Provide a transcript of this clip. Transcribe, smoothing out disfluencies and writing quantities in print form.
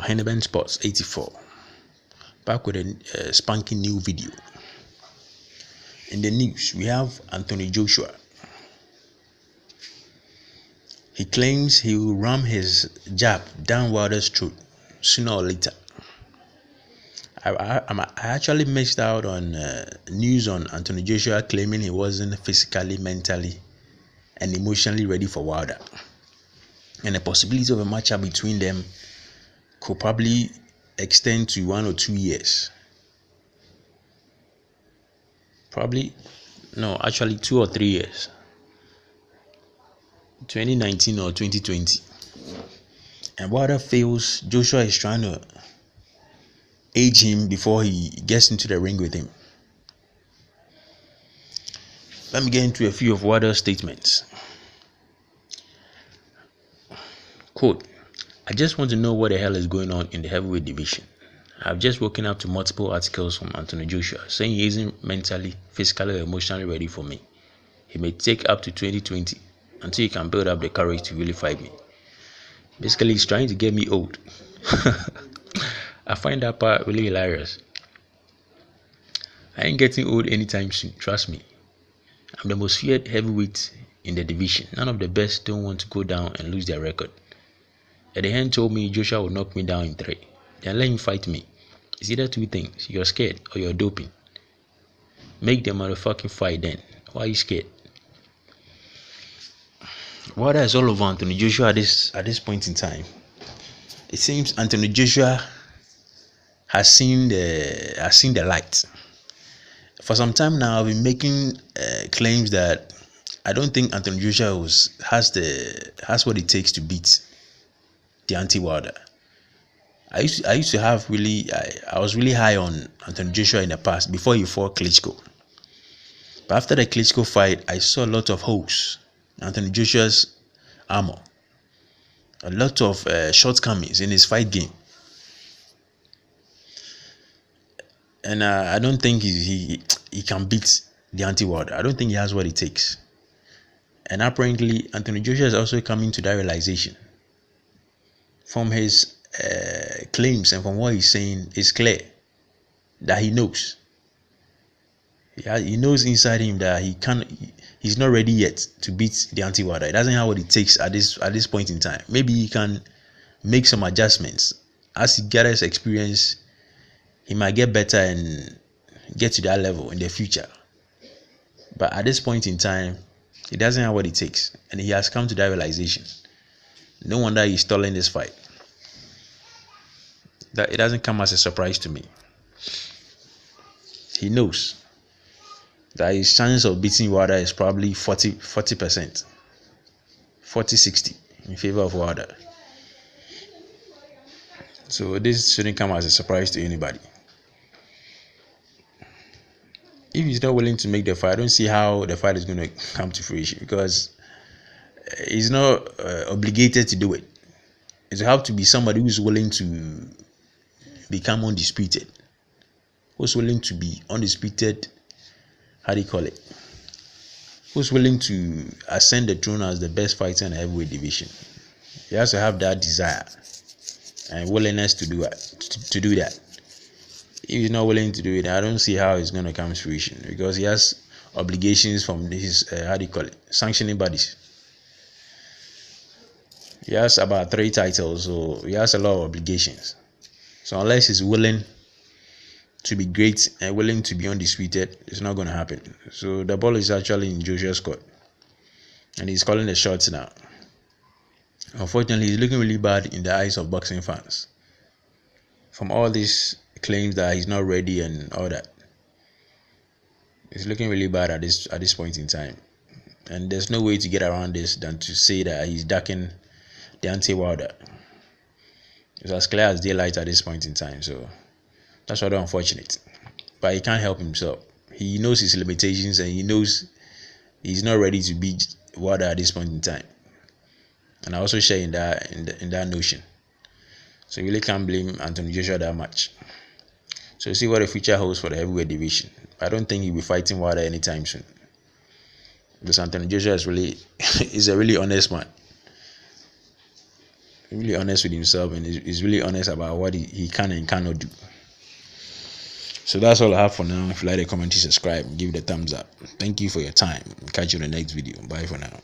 Haye Sports 84, back with a spanking new video. In the news, we have Anthony Joshua. He claims he will ram his jab down Wilder's throat sooner or later. I actually missed out on news on Anthony Joshua claiming he wasn't physically, mentally, and emotionally ready for Wilder, and the possibility of a matchup between them could probably extend to 1 or 2 years. Actually 2 or 3 years. 2019 or 2020. And Wilder feels Joshua is trying to age him before he gets into the ring with him. Let me get into a few of Wilder's statements. Quote, "I just want to know what the hell is going on in the heavyweight division. I've just woken up to multiple articles from Anthony Joshua saying he isn't mentally, physically, or emotionally ready for me. He may take up to 2020 until he can build up the courage to really fight me. Basically, he's trying to get me old." I find that part really hilarious. I ain't getting old anytime soon, trust me. I'm the most feared heavyweight in the division. None of the best don't want to go down and lose their record. Eddie Hearn told me Joshua will knock me down in 3. Then let him fight me. It's either 2 things. You're scared or you're doping. Make the motherfucking fight then. Why are you scared? Wilder is all over Anthony Joshua at this point in time. It seems Anthony Joshua has seen the light. For some time now, I've been making claims that I don't think Anthony Joshua has what it takes to beat Deontay Wilder. I used to have I was really high on Anthony Joshua in the past before he fought Klitschko. But after the Klitschko fight, I saw a lot of holes in Anthony Joshua's armor, a lot of shortcomings in his fight game. And I don't think he can beat Deontay Wilder. I don't think he has what it takes. And apparently, Anthony Joshua is also coming to that realization. From his claims and from what he's saying, it's clear that he knows. He knows inside him that he's not ready yet to beat Deontay Wilder. He doesn't have what it takes at this point in time. Maybe he can make some adjustments. As he gathers experience, he might get better and get to that level in the future. But at this point in time, he doesn't have what it takes. And he has come to that realization. No wonder he's stalling this fight. That it doesn't come as a surprise to me. He knows that his chance of beating Wilder is probably 40%. 40-60 in favor of Wilder. So this shouldn't come as a surprise to anybody. If he's not willing to make the fight, I don't see how the fight is going to come to fruition, because he's not obligated to do it. It will have to be somebody who's willing to become undisputed. Who's willing to be undisputed, who's willing to ascend the throne as the best fighter in the heavyweight division. He has to have that desire and willingness to do that. If he's not willing to do it, I don't see how it's going to come to fruition, because he has obligations from his sanctioning bodies. He has about 3 titles, so he has a lot of obligations. So unless he's willing to be great and willing to be undisputed, it's not going to happen. So the ball is actually in Joshua's court, and he's calling the shots now. Unfortunately, he's looking really bad in the eyes of boxing fans from all these claims that he's not ready and all that. It's looking really bad at this point in time, and there's no way to get around this than to say that he's ducking Deontay Wilder. It's as clear as daylight at this point in time, so that's rather unfortunate. But he can't help himself. He knows his limitations, and he knows he's not ready to beat Wilder at this point in time. And I also share in that notion. So you really can't blame Anthony Joshua that much. So see what the future holds for the heavyweight division. I don't think he'll be fighting Wilder anytime soon, because Anthony Joshua is a really honest man. really honest with himself, and he's really honest about what he can and cannot do. So that's all I have for now. If you like the comment, subscribe, give it a thumbs up. Thank you for your time. Catch you in the next video. Bye for now.